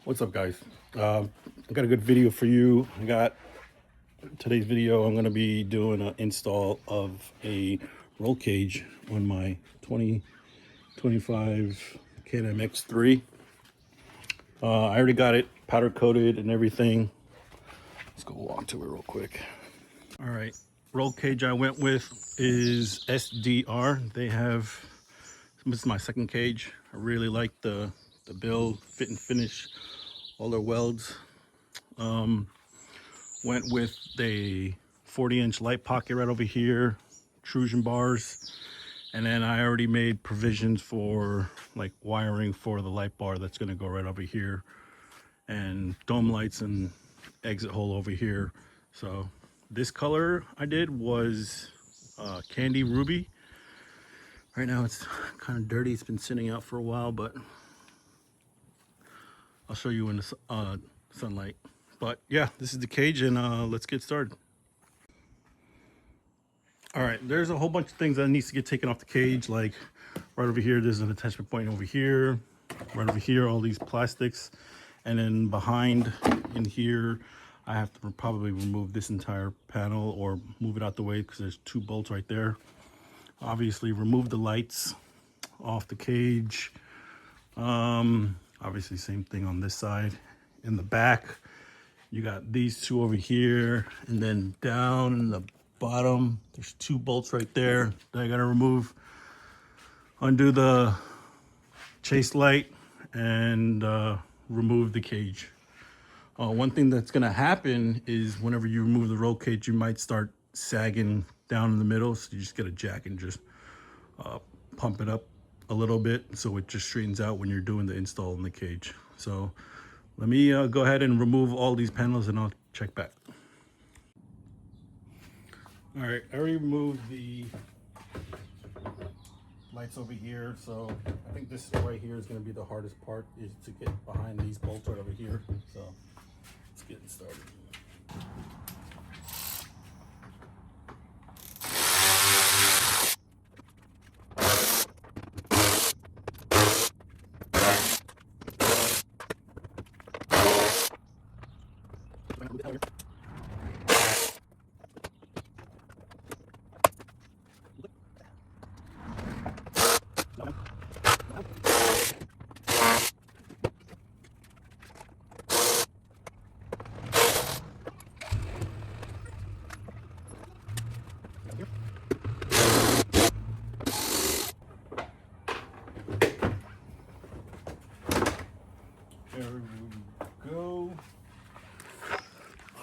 What's up, guys? I got a good video for you. Today's video, I'm going to be doing an install of a roll cage on my 2025 Can-Am X3. I already got it powder coated and everything. Let's go walk to it real quick. All right, roll cage I went with is SDR. This is my second cage. I really like the build, fit and finish, all their welds. Went with a 40-inch light pocket right over here, intrusion bars, and then I already made provisions for like wiring for the light bar that's going to go right over here, and dome lights and exit hole over here. So this color I did was candy ruby. Right now it's kind of dirty, it's been sitting out for a while, but I'll show you in the sunlight. But yeah, this is the cage, and let's get started. All right, there's a whole bunch of things that needs to get taken off the cage. Like right over here, there's an attachment point over here. Right over here, all these plastics. And then behind in here, I have to probably remove this entire panel or move it out the way because there's two bolts right there. Obviously, remove the lights off the cage. Obviously, same thing on this side. In the back, you got these two over here, and then down in the bottom, there's two bolts right there that I gotta remove. Undo the chase light and remove the cage. One thing that's gonna happen is whenever you remove the roll cage, you might start sagging down in the middle. So you just get a jack and just pump it up a little bit so it just straightens out when you're doing the install in the cage. So let me go ahead and remove all these panels and I'll check back. All right, I already removed the lights over here. So I think this right here is gonna be the hardest part, is to get behind these bolts right over here. So let's get started. There we go.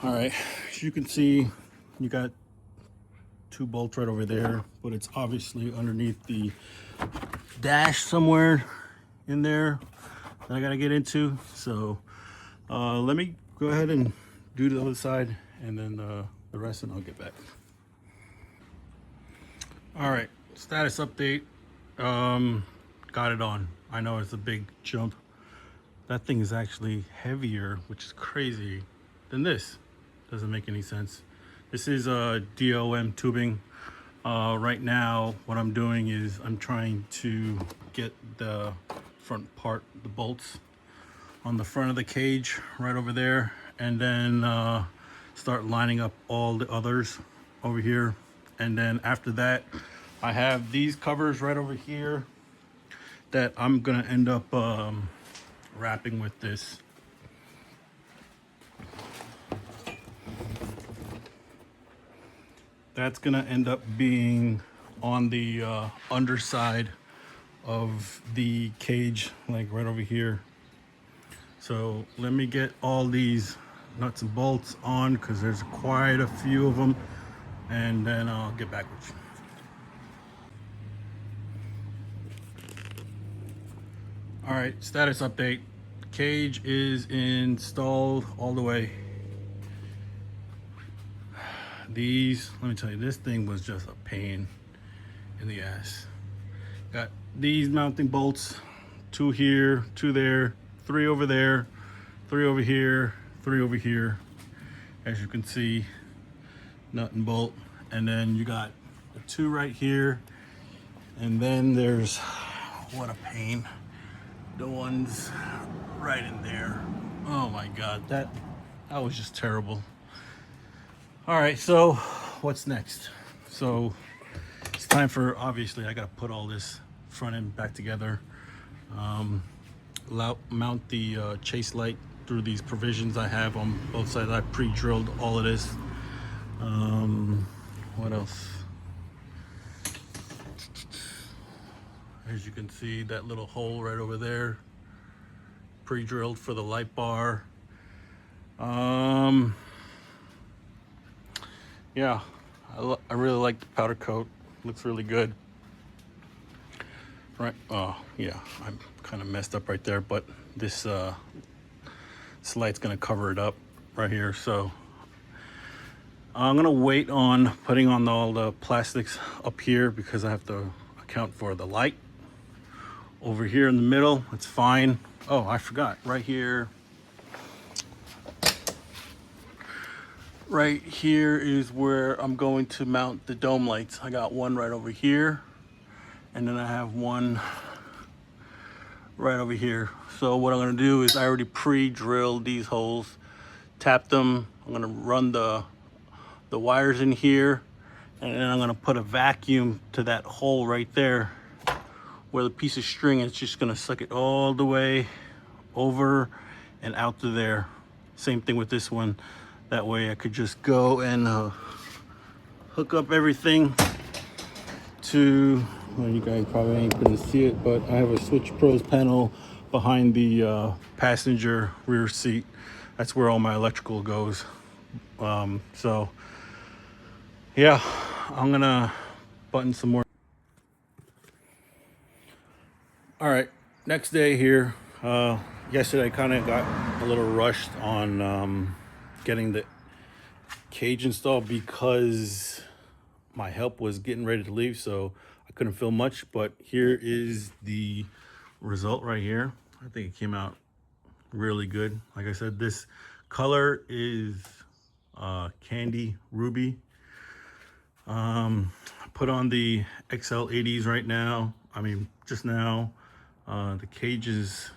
All right, as you can see, you got two bolts right over there, but it's obviously underneath the dash somewhere in there that I gotta get into. So let me go ahead and do the other side, and then the rest, and I'll get back. All right, status update. Got it on. I know it's a big jump. That thing is actually heavier, which is crazy, than this. Doesn't make any sense. This is DOM tubing. Right now, what I'm doing is I'm trying to get the front part, the bolts on the front of the cage right over there, and then start lining up all the others over here. And then after that, I have these covers right over here that I'm gonna end up wrapping with this. That's gonna end up being on the underside of the cage, like right over here. So let me get all these nuts and bolts on, because there's quite a few of them, and then I'll get back with you. All right, status update. Cage is installed all the way. These, let me tell you, this thing was just a pain in the ass. Got these mounting bolts, two here, two there, three over there, three over here, three over here. As you can see, nut and bolt. And then you got the two right here. And then there's, what a pain, the ones right in there. Oh my God, that was just terrible. All right, so what's next? So it's time for, obviously, I gotta put all this front end back together. Mount the chase light through these provisions I have on both sides. I pre-drilled all of this. What else? As you can see, that little hole right over there, pre-drilled for the light bar. Yeah, I really like the powder coat. Looks really good. Right. Oh yeah, I'm kind of messed up right there, but this light's gonna cover it up right here. So I'm gonna wait on putting on all the plastics up here because I have to account for the light. Over here in the middle, it's fine. Oh, I forgot. Right here is where I'm going to mount the dome lights. I got one right over here, and then I have one right over here. So what I'm gonna do is I already pre-drilled these holes, tapped them. I'm gonna run the wires in here, and then I'm gonna put a vacuum to that hole right there where the piece of string is just gonna suck it all the way over and out to there. Same thing with this one. That way I could just go and hook up everything to, well, you guys probably ain't gonna see it, but I have a Switch Pros panel behind the passenger rear seat. That's where all my electrical goes. So yeah, I'm gonna button some more. All right, next day here. Yesterday I kind of got a little rushed on getting the cage installed because my help was getting ready to leave, so I couldn't film much. But here is the result right here. I think it came out really good. Like I said, this color is candy ruby. I put on the XL80s right now. I mean, just now. The cage is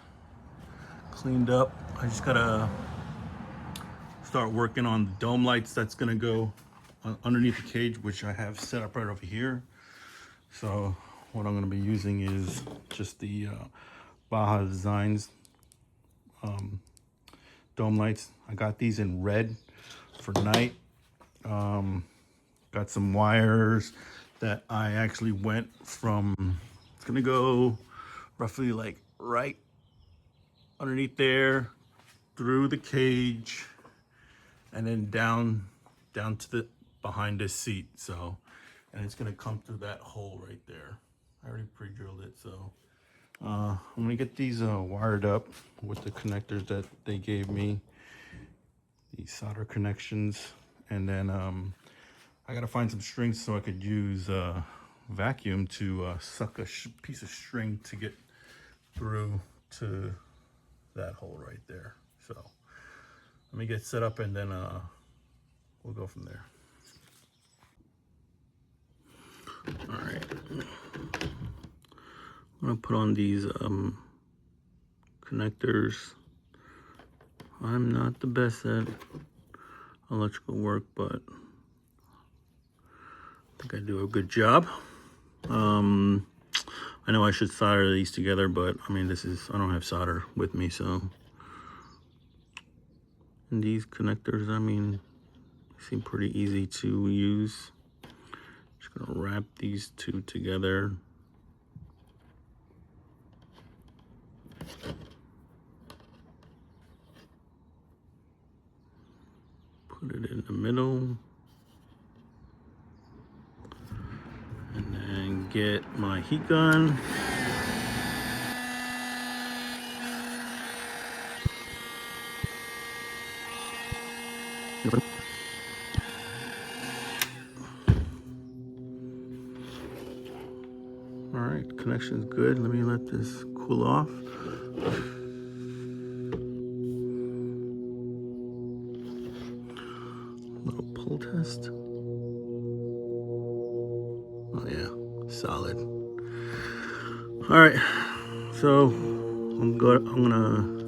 cleaned up. I just gotta start working on the dome lights that's gonna go underneath the cage, which I have set up right over here. So what I'm gonna be using is just the Baja Designs dome lights. I got these in red for night. Got some wires that I actually went from, it's gonna go roughly like right underneath there, through the cage, and then down to the behind this seat. So, and it's gonna come through that hole right there. I already pre-drilled it, so I'm gonna get these wired up with the connectors that they gave me, these solder connections, and then I gotta find some strings so I could use vacuum to suck a piece of string to get through to that hole right there. So let me get set up and then we'll go from there. All right, I'm gonna put on these connectors. I'm not the best at electrical work, but I think I do a good job. I know I should solder these together, but I mean, I don't have solder with me, so. And these connectors, I mean, seem pretty easy to use. Just gonna wrap these two together. Put it in the middle. And then get my heat gun. All right, connection's good. Let me let this cool off. Little pull test. Oh yeah, solid. All right, so I'm gonna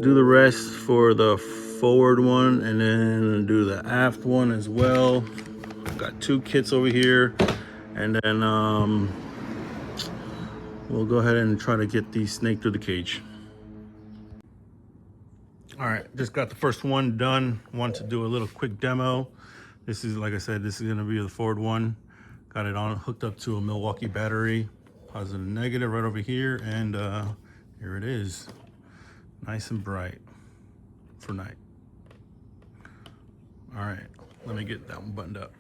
do the rest for the forward one and then do the aft one as well. Got 2 kits over here, and then we'll go ahead and try to get the snake through the cage. All right, just got the first one done. Want to do a little quick demo. This is, like I said, this is gonna be the forward one. Got it on, hooked up to a Milwaukee battery, positive and negative right over here, and here it is, nice and bright for night. All right, let me get that one buttoned up.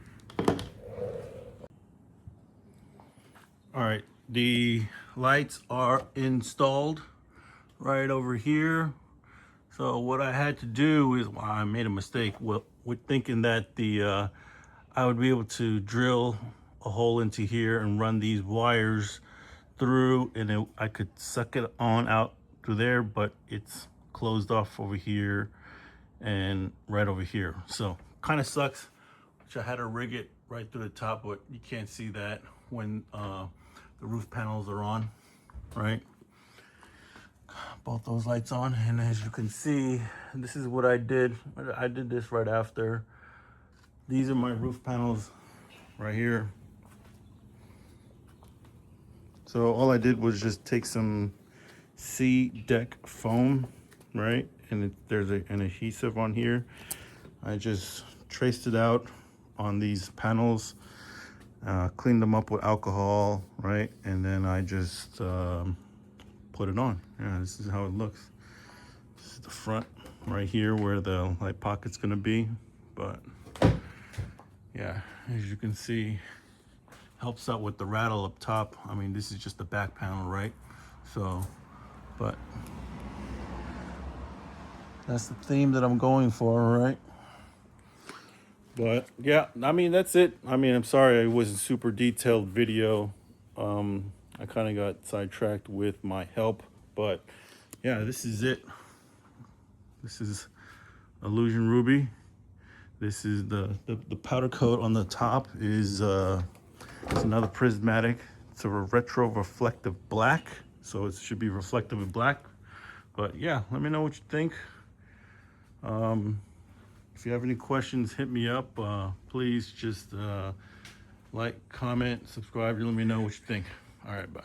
All right, the lights are installed right over here. So what I had to do is, well, I made a mistake with thinking that the I would be able to drill a hole into here and run these wires through, and I could suck it on out through there, but it's closed off over here and right over here. So kind of sucks, which I had to rig it right through the top, but you can't see that when the roof panels are on, right? Both those lights on, and as you can see, this is what I did. I did this right after. These are my roof panels right here. So all I did was just take some C-deck foam, right? And there's an adhesive on here. I just traced it out on these panels, cleaned them up with alcohol, right? And then I just put it on. Yeah, this is how it looks. This is the front right here where the light pocket's gonna be. But yeah, as you can see, helps out with the rattle up top. I mean, this is just the back panel, right? So, but that's the theme that I'm going for, right? But yeah, I mean, that's it. I mean, I'm sorry it wasn't super detailed video. I kind of got sidetracked with my help, but yeah, this is it. This is Illusion Ruby. This is the powder coat on the top is it's another prismatic. It's a retro reflective black, so it should be reflective in black. But yeah, let me know what you think. If you have any questions, hit me up. Please just like, comment, subscribe, and let me know what you think. All right, bye.